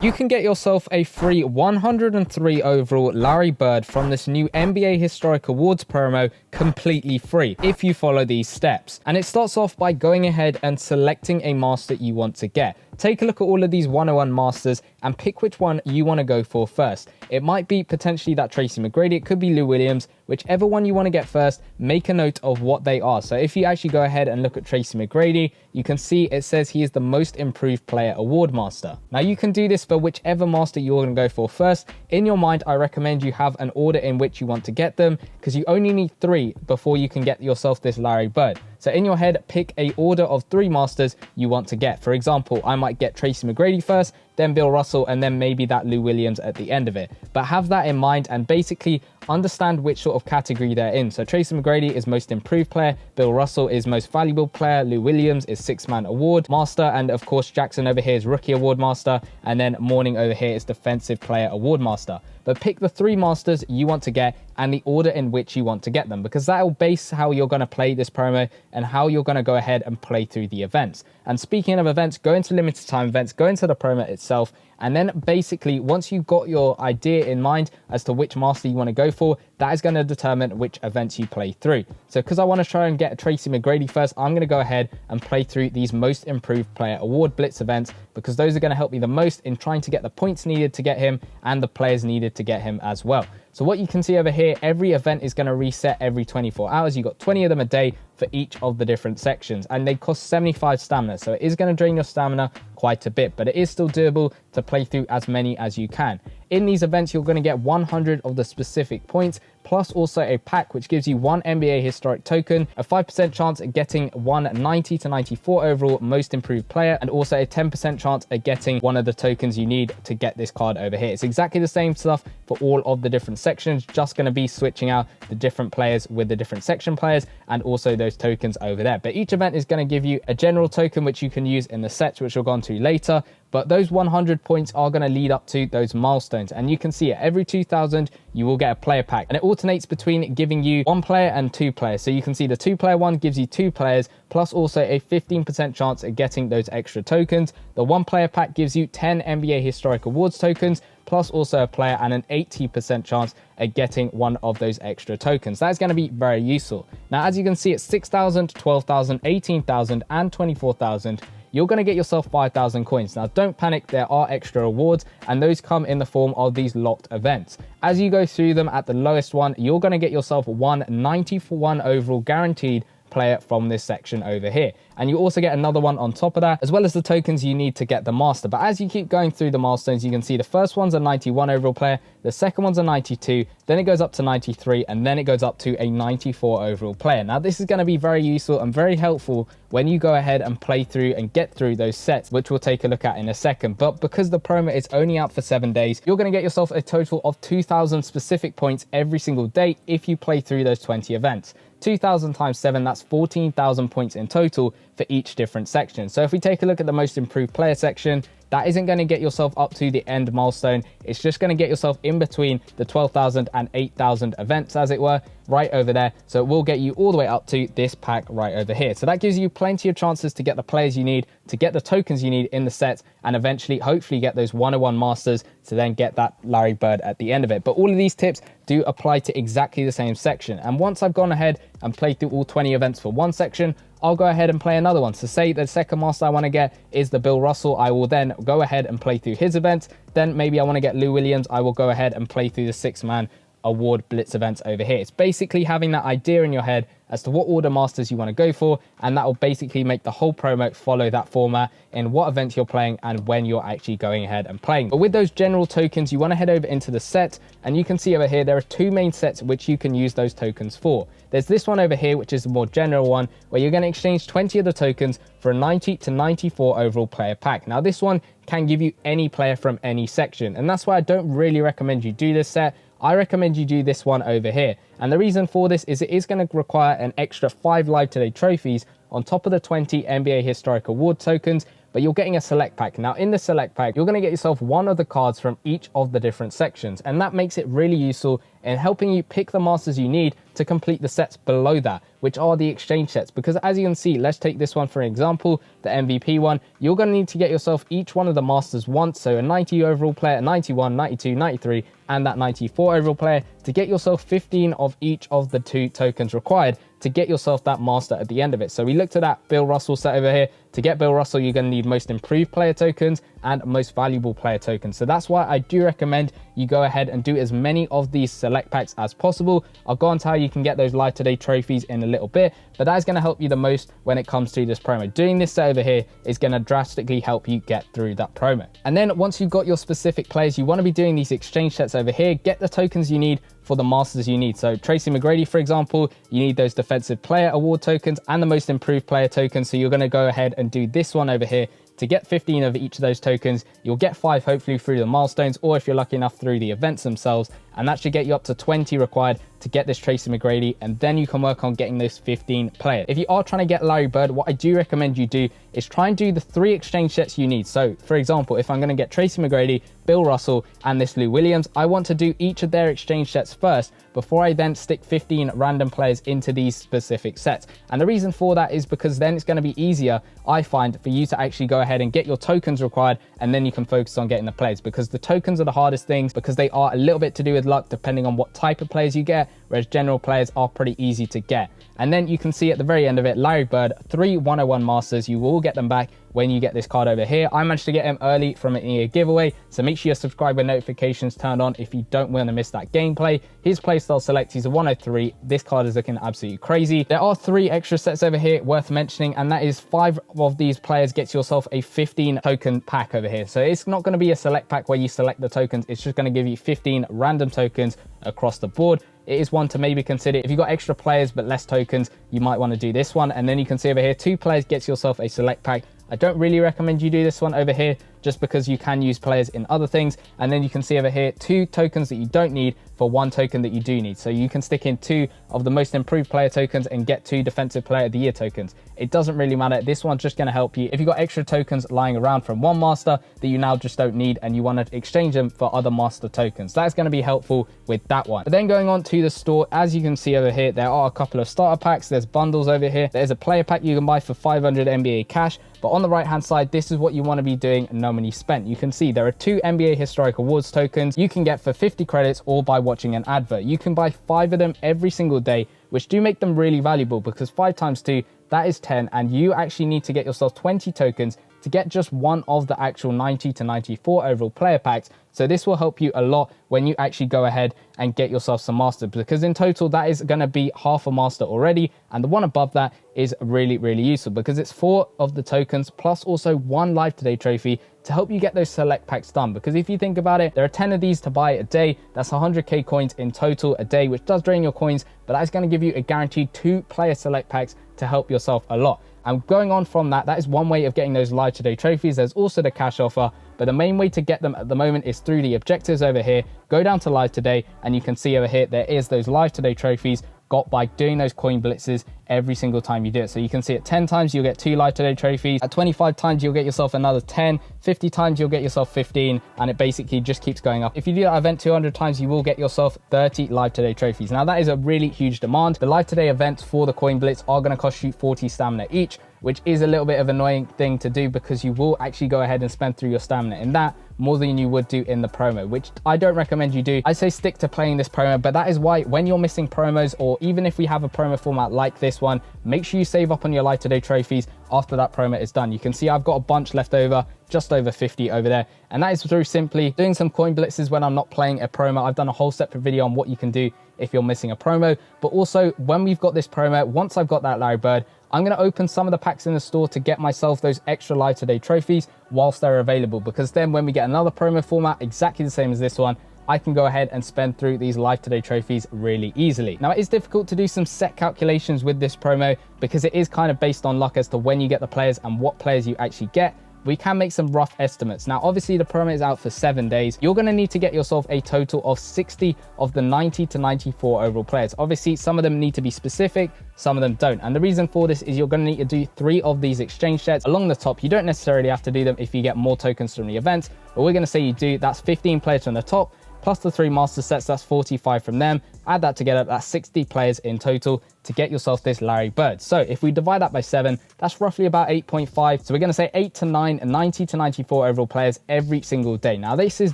You can get yourself a free 103 overall Larry Bird from this new NBA Historic Awards promo completely free if you follow these steps. And it starts off by going ahead and selecting a master you want to get. Take a look at all of these 101 masters and pick which one you want to go for first. It might be potentially that Tracy McGrady, it could be Lou Williams. Whichever one you want to get first, make a note of what they are. So if you actually go ahead and look at Tracy McGrady, you can see it says he is the most improved player award master. Now you can do this for whichever master you're going to go for first. In your mind, I recommend you have an order in which you want to get them, because you only need 3 before you can get yourself this Larry Bird. So in your head, pick a order of 3 masters you want to get. For example, I might get Tracy McGrady first, then Bill Russell, and then maybe that Lou Williams at the end of it. But have that in mind and basically understand which sort of category they're in. So Tracy McGrady is most improved player, Bill Russell is most valuable player, Lou Williams is 6-man award master, and of course Jackson over here is rookie award master, and then Mourning over here is defensive player award master. But pick the 3 masters you want to get and the order in which you want to get them, because that will base how you're going to play this promo and how you're going to go ahead and play through the events. And speaking of events, go into limited time events, go into the promo itself, and then basically once you've got your idea in mind as to which master you want to go for, that is going to determine which events you play through. So because I want to try and get Tracy McGrady first, I'm going to go ahead and play through these most improved player award blitz events, because those are going to help me the most in trying to get the points needed to get him and the players needed to get him as well. So what you can see over here, every event is going to reset every 24 hours. You've got 20 of them a day for each of the different sections, and they cost 75 stamina. So it is going to drain your stamina quite a bit, but it is still doable to play through as many as you can. In these events, you're going to get 100 of the specific points, plus also a pack which gives you 1 NBA historic token, a 5% chance at getting 190 to 94 overall most improved player, and also a 10% chance at getting one of the tokens you need to get this card over here. It's exactly the same stuff for all of the different sections, just going to be switching out the different players with the different section players and also those tokens over there. But each event is going to give you a general token which you can use in the sets, which we'll go on to later. But those 100 points are going to lead up to those milestones, and you can see at every 2,000 you will get a player pack, and it alternates between giving you 1 player and 2 players. So you can see the 2-player one gives you 2 players plus also a 15% chance at getting those extra tokens. The 1-player pack gives you 10 NBA Historic Awards tokens plus also a player and an 80% chance at getting one of those extra tokens. That's going to be very useful. Now, as you can see, it's 6,000, 12,000, 18,000 and 24,000. You're going to get yourself 5,000 coins. Now, don't panic, there are extra rewards, and those come in the form of these locked events. As you go through them at the lowest one, you're going to get yourself 191 overall guaranteed player from this section over here, and you also get another one on top of that, as well as the tokens you need to get the master. But as you keep going through the milestones, you can see the first one's a 91 overall player, the second one's a 92, then it goes up to 93, and then it goes up to a 94 overall player. Now this is going to be very useful and very helpful when you go ahead and play through and get through those sets, which we'll take a look at in a second. But because the promo is only out for 7 days, you're going to get yourself a total of 2,000 specific points every single day if you play through those 20 events. 2,000 times 7, that's 14,000 points in total for each different section. So if we take a look at the most improved player section, that isn't going to get yourself up to the end milestone. It's just going to get yourself in between the 12,000 and 8,000 events, as it were, right over there. So it will get you all the way up to this pack right over here. So that gives you plenty of chances to get the players you need, to get the tokens you need in the set, and eventually, hopefully, get those 101 masters to then get that Larry Bird at the end of it. But all of these tips do apply to exactly the same section. And once I've gone ahead and played through all 20 events for one section, I'll go ahead and play another one. So say the second master I want to get is the Bill Russell, I will then go ahead and play through his events. Then maybe I want to get Lou Williams, I will go ahead and play through the 6-man award blitz events over here. It's basically having that idea in your head as to what order masters you want to go for, and that will basically make the whole promo follow that format in what events you're playing and when you're actually going ahead and playing. But with those general tokens, you want to head over into the set, and you can see over here there are 2 main sets which you can use those tokens for. There's this one over here, which is the more general one, where you're going to exchange 20 of the tokens for a 90 to 94 overall player pack. Now this one can give you any player from any section, and that's why I don't really recommend you do this set. I recommend you do this one over here. And the reason for this is it is going to require an extra 5 Live Today trophies on top of the 20 NBA Historic Award tokens, but you're getting a select pack. Now in the select pack, you're going to get yourself one of the cards from each of the different sections, and that makes it really useful in helping you pick the masters you need to complete the sets below that, which are the exchange sets. Because as you can see, let's take this one for example, the MVP one. You're going to need to get yourself each one of the masters once, so a 90 overall player, a 91, 92, 93, and that 94 overall player, to get yourself 15 of each of the 2 tokens required to get yourself that master at the end of it. So we looked at that Bill Russell set over here. To get Bill Russell, you're going to need most improved player tokens and most valuable player tokens. So that's why I do recommend you go ahead and do as many of these select packs as possible. I'll go on to how you can get those live today trophies in a little bit, but that is going to help you the most when it comes to this promo. Doing this set over here is going to drastically help you get through that promo. And then once you've got your specific players, you want to be doing these exchange sets over here. Get the tokens you need for the masters you need. So Tracy McGrady, for example, you need those defensive player award tokens and the most improved player tokens. So you're going to go ahead and do this one over here. To get 15 of each of those tokens, you'll get 5 hopefully through the milestones, or if you're lucky enough through the events themselves, and that should get you up to 20 required to get this Tracy McGrady, and then you can work on getting those 15 players. If you are trying to get Larry Bird, what I do recommend you do is try and do the 3 exchange sets you need. So for example, if I'm going to get Tracy McGrady, Bill Russell, and this Lou Williams, I want to do each of their exchange sets first before I then stick 15 random players into these specific sets. And the reason for that is because then it's going to be easier, I find, for you to actually go ahead and get your tokens required, and then you can focus on getting the players, because the tokens are the hardest things, because they are a little bit to do with luck depending on what type of players you get, whereas general players are pretty easy to get. And then you can see at the very end of it, Larry Bird, 3 101 masters. You will get them back when you get this card over here. I managed to get him early from an EA giveaway, so make sure you subscribe with notifications turned on if you don't want to miss that gameplay. His playstyle select, he's a 103. This card is looking absolutely crazy. There are 3 extra sets over here worth mentioning, and that is 5 of these players gets yourself a 15 token pack over here. So it's not going to be a select pack where you select the tokens, it's just going to give you 15 random tokens across the board. It is one to maybe consider. If you've got extra players but less tokens, you might want to do this one. And then you can see over here, 2 players gets yourself a select pack. I don't really recommend you do this one over here, just because you can use players in other things. And then you can see over here, 2 tokens that you don't need for 1 token that you do need. So you can stick in 2 of the most improved player tokens and get 2 defensive player of the year tokens. It doesn't really matter. This one's just going to help you if you've got extra tokens lying around from one master that you now just don't need, and you want to exchange them for other master tokens. That's going to be helpful with that one. But then going on to the store, as you can see over here, there are a couple of starter packs. There's bundles over here. There's a player pack you can buy for 500 NBA cash. But on the right hand side, this is what you want to be doing, no money spent. You can see there are 2 NBA Historic Awards tokens you can get for 50 credits, or by watching an advert. You can buy 5 of them every single day, which do make them really valuable, because 5 times 2, that is 10, and you actually need to get yourself 20 tokens to get just one of the actual 90 to 94 overall player packs. So this will help you a lot when you actually go ahead and get yourself some masters, because in total that is going to be half a master already, and the one above that is really, really useful because it's 4 of the tokens plus also 1 live today trophy to help you get those select packs done. Because if you think about it, there are 10 of these to buy a day. That's 100k coins in total a day, which does drain your coins, but that is going to give you a guaranteed 2 player select packs to help yourself a lot. And going on from that, that is one way of getting those live today trophies. There's also the cash offer, but the main way to get them at the moment is through the objectives over here. Go down to live today, and you can see over here there is those live today trophies got by doing those coin blitzes every single time you do it. So you can see at 10 times you'll get 2 live today trophies, at 25 times you'll get yourself another 10, 50 times you'll get yourself 15, and it basically just keeps going up. If you do that event 200 times, you will get yourself 30 live today trophies. Now that is a really huge demand. The live today events for the coin blitz are going to cost you 40 stamina each, which is a little bit of an annoying thing to do, because you will actually go ahead and spend through your stamina in that more than you would do in the promo, which I don't recommend you do. I say stick to playing this promo, but that is why when you're missing promos, or even if we have a promo format like this one, make sure you save up on your live today trophies after that promo is done. You can see I've got a bunch left over, just over 50 over there, and that is through simply doing some coin blitzes when I'm not playing a promo. I've done a whole separate video on what you can do if you're missing a promo, but also when we've got this promo, once I've got that Larry Bird, I'm going to open some of the packs in the store to get myself those extra live today trophies whilst they're available, because then when we get another promo format exactly the same as this one, I can go ahead and spend through these live today trophies really easily. Now, it is difficult to do some set calculations with this promo because it is kind of based on luck as to when you get the players and what players you actually get. We can make some rough estimates. Now, obviously the promo is out for 7 days. You're going to need to get yourself a total of 60 of the 90 to 94 overall players. Obviously, some of them need to be specific, some of them don't. And the reason for this is you're going to need to do 3 of these exchange sets along the top. You don't necessarily have to do them if you get more tokens from the events, but we're going to say you do. That's 15 players from the top, plus the 3 master sets, that's 45 from them. Add that together, that's 60 players in total to get yourself this Larry Bird. So if we divide that by 7, that's roughly about 8.5. So we're going to say 8 to 9 and 90 to 94 overall players every single day. Now this is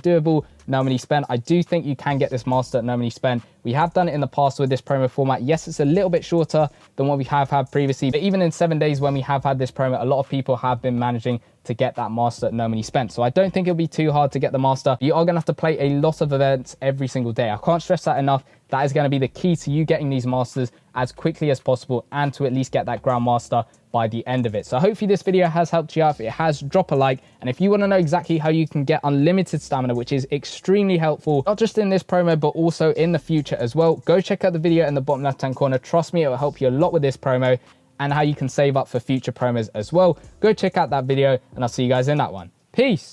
doable, no money spent. I do think you can get this master at no money spent. We have done it in the past with this promo format. Yes, it's a little bit shorter than what we have had previously, but even in 7 days when we have had this promo, a lot of people have been managing to get that master at no money spent. So I don't think it'll be too hard to get the master. You are going to have to play a lot of events every single day. I can't stress that enough. That is going to be the key to you getting these masters as quickly as possible and to at least get that Grand Master by the end of it. So hopefully this video has helped you out. If it has, drop a like. And if you want to know exactly how you can get unlimited stamina, which is extremely helpful, not just in this promo, but also in the future as well, go check out the video in the bottom left-hand corner. Trust me, it will help you a lot with this promo and how you can save up for future promos as well. Go check out that video and I'll see you guys in that one. Peace.